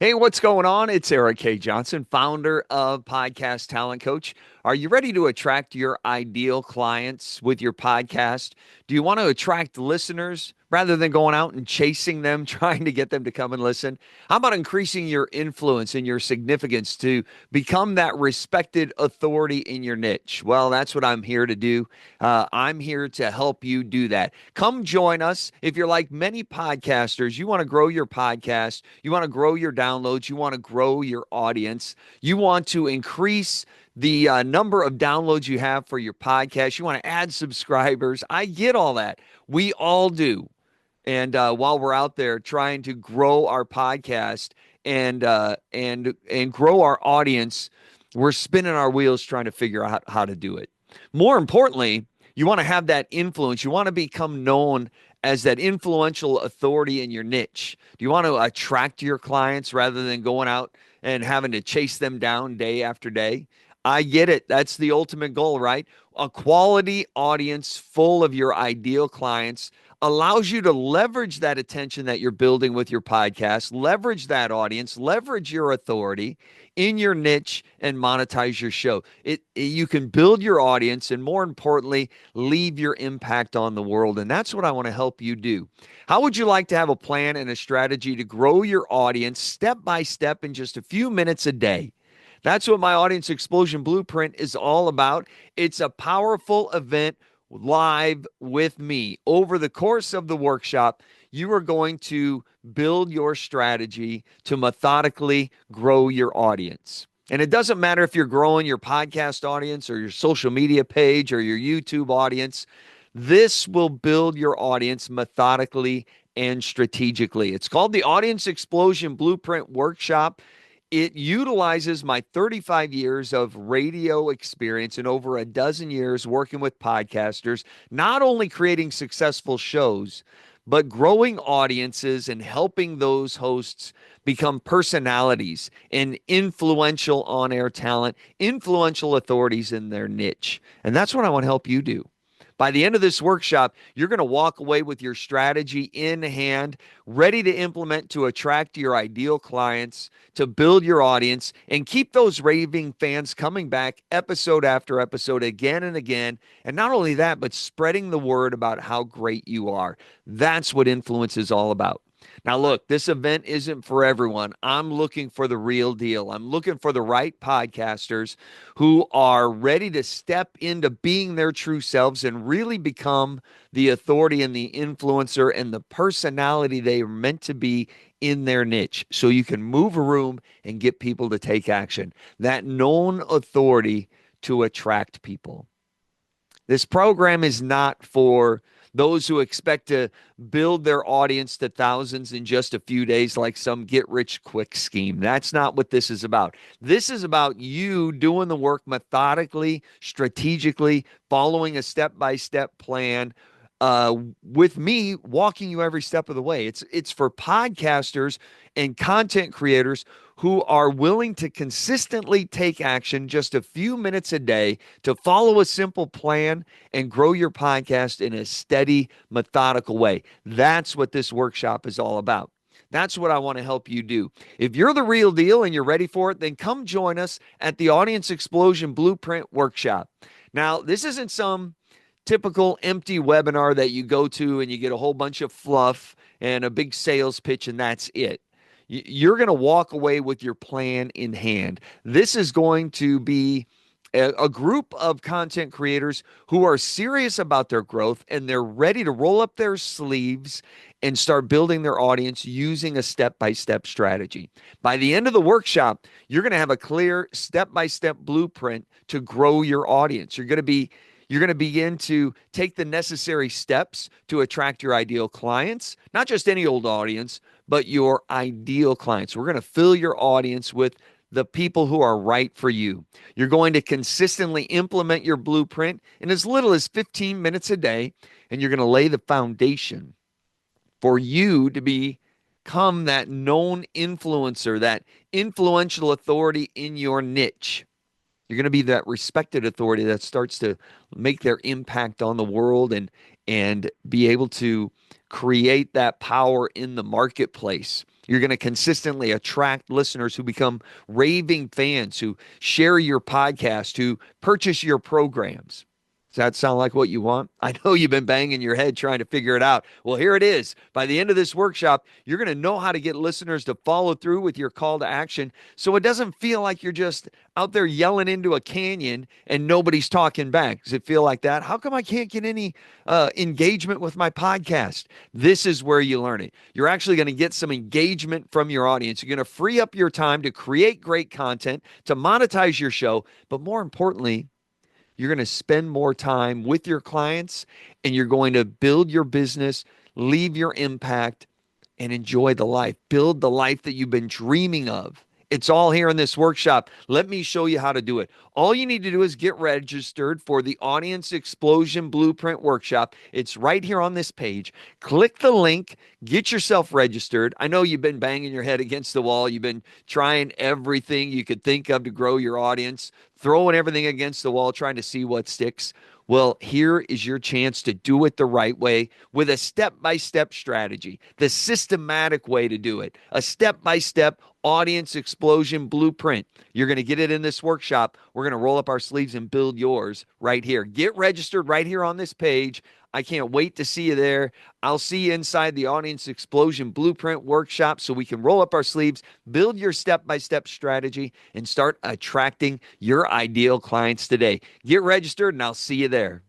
Hey, what's going on? It's Eric K. Johnson, founder of Podcast Talent Coach. Are you ready to attract your ideal clients with your podcast? Do you want to attract listeners rather than going out and chasing them, trying to get them to come and listen? How about increasing your influence and your significance to become that respected authority in your niche? Well, that's what I'm here to do. I'm here to help you do that. Come join us. If you're like many podcasters, you want to grow your podcast, you want to grow your downloads, you want to grow your audience, you want to increase the number of downloads you have for your podcast, you want to add subscribers. I get all that. We all do. And while we're out there trying to grow our podcast and grow our audience, we're spinning our wheels trying to figure out how to do it. More importantly, you want to have that influence. You want to become known as that influential authority in your niche. Do you want to attract your clients rather than going out and having to chase them down day after day? I get it. That's the ultimate goal, right? A quality audience full of your ideal clients allows you to leverage that attention that you're building with your podcast, leverage that audience, leverage your authority in your niche and monetize your show. You can build your audience and, more importantly, leave your impact on the world. And that's what I want to help you do. How would you like to have a plan and a strategy to grow your audience step by step in just a few minutes a day? That's what my Audience Explosion Blueprint is all about. It's a powerful event live with me. Over the course of the workshop, you are going to build your strategy to methodically grow your audience. And it doesn't matter if you're growing your podcast audience or your social media page or your YouTube audience. This will build your audience methodically and strategically. It's called the Audience Explosion Blueprint Workshop. It utilizes my 35 years of radio experience and over a dozen years working with podcasters, not only creating successful shows, but growing audiences and helping those hosts become personalities and influential on air talent, influential authorities in their niche. And that's what I want to help you do. By the end of this workshop, you're going to walk away with your strategy in hand, ready to implement to attract your ideal clients, to build your audience, and keep those raving fans coming back episode after episode again and again. And not only that, but spreading the word about how great you are. That's what influence is all about. Now, look, this event isn't for everyone. I'm looking for the real deal. I'm looking for the right podcasters who are ready to step into being their true selves and really become the authority and the influencer and the personality they are meant to be in their niche. So you can move a room and get people to take action. That known authority to attract people. This program is not for those who expect to build their audience to thousands in just a few days like some get rich quick scheme. That's not what this is about. This is about you doing the work methodically, strategically, following a step-by-step plan, with me walking you every step of the way. It's for podcasters and content creators who are willing to consistently take action just a few minutes a day to follow a simple plan and grow your podcast in a steady, methodical way. That's what this workshop is all about. That's what I want to help you do. If you're the real deal and you're ready for it, then come join us at the Audience Explosion Blueprint Workshop. Now, this isn't some typical empty webinar that you go to and you get a whole bunch of fluff and a big sales pitch and that's it. You're going to walk away with your plan in hand. This is going to be a group of content creators who are serious about their growth and they're ready to roll up their sleeves and start building their audience using a step-by-step strategy. By the end of the workshop, you're going to have a clear step-by-step blueprint to grow your audience. You're going to begin to take the necessary steps to attract your ideal clients, not just any old audience, but your ideal clients. We're going to fill your audience with the people who are right for you. You're going to consistently implement your blueprint in as little as 15 minutes a day, and you're going to lay the foundation for you to become that known influencer, that influential authority in your niche. You're going to be that respected authority that starts to make their impact on the world and be able to create that power in the marketplace. You're going to consistently attract listeners who become raving fans, who share your podcast, who purchase your programs. Does that sound like what you want? I know you've been banging your head trying to figure it out. Well, here it is. By the end of this workshop, you're going to know how to get listeners to follow through with your call to action so it doesn't feel like you're just out there yelling into a canyon and nobody's talking back. Does it feel like that? How come I can't get any engagement with my podcast? This is where you learn it. You're actually going to get some engagement from your audience. You're going to free up your time to create great content, to monetize your show, but more importantly, you're going to spend more time with your clients and you're going to build your business, leave your impact, and enjoy the life. Build the life that you've been dreaming of. It's all here in this workshop. Let me show you how to do it. All you need to do is get registered for the Audience Explosion Blueprint Workshop. It's right here on this page. Click the link, get yourself registered. I know you've been banging your head against the wall. You've been trying everything you could think of to grow your audience, throwing everything against the wall, trying to see what sticks. Well, here is your chance to do it the right way with a step-by-step strategy, the systematic way to do it, a step-by-step audience explosion blueprint. You're going to get it in this workshop. We're going to roll up our sleeves and build yours right here. Get registered right here on this page. I can't wait to see you there. I'll see you inside the Audience Explosion Blueprint Workshop so we can roll up our sleeves, build your step-by-step strategy, and start attracting your ideal clients today. Get registered, and I'll see you there.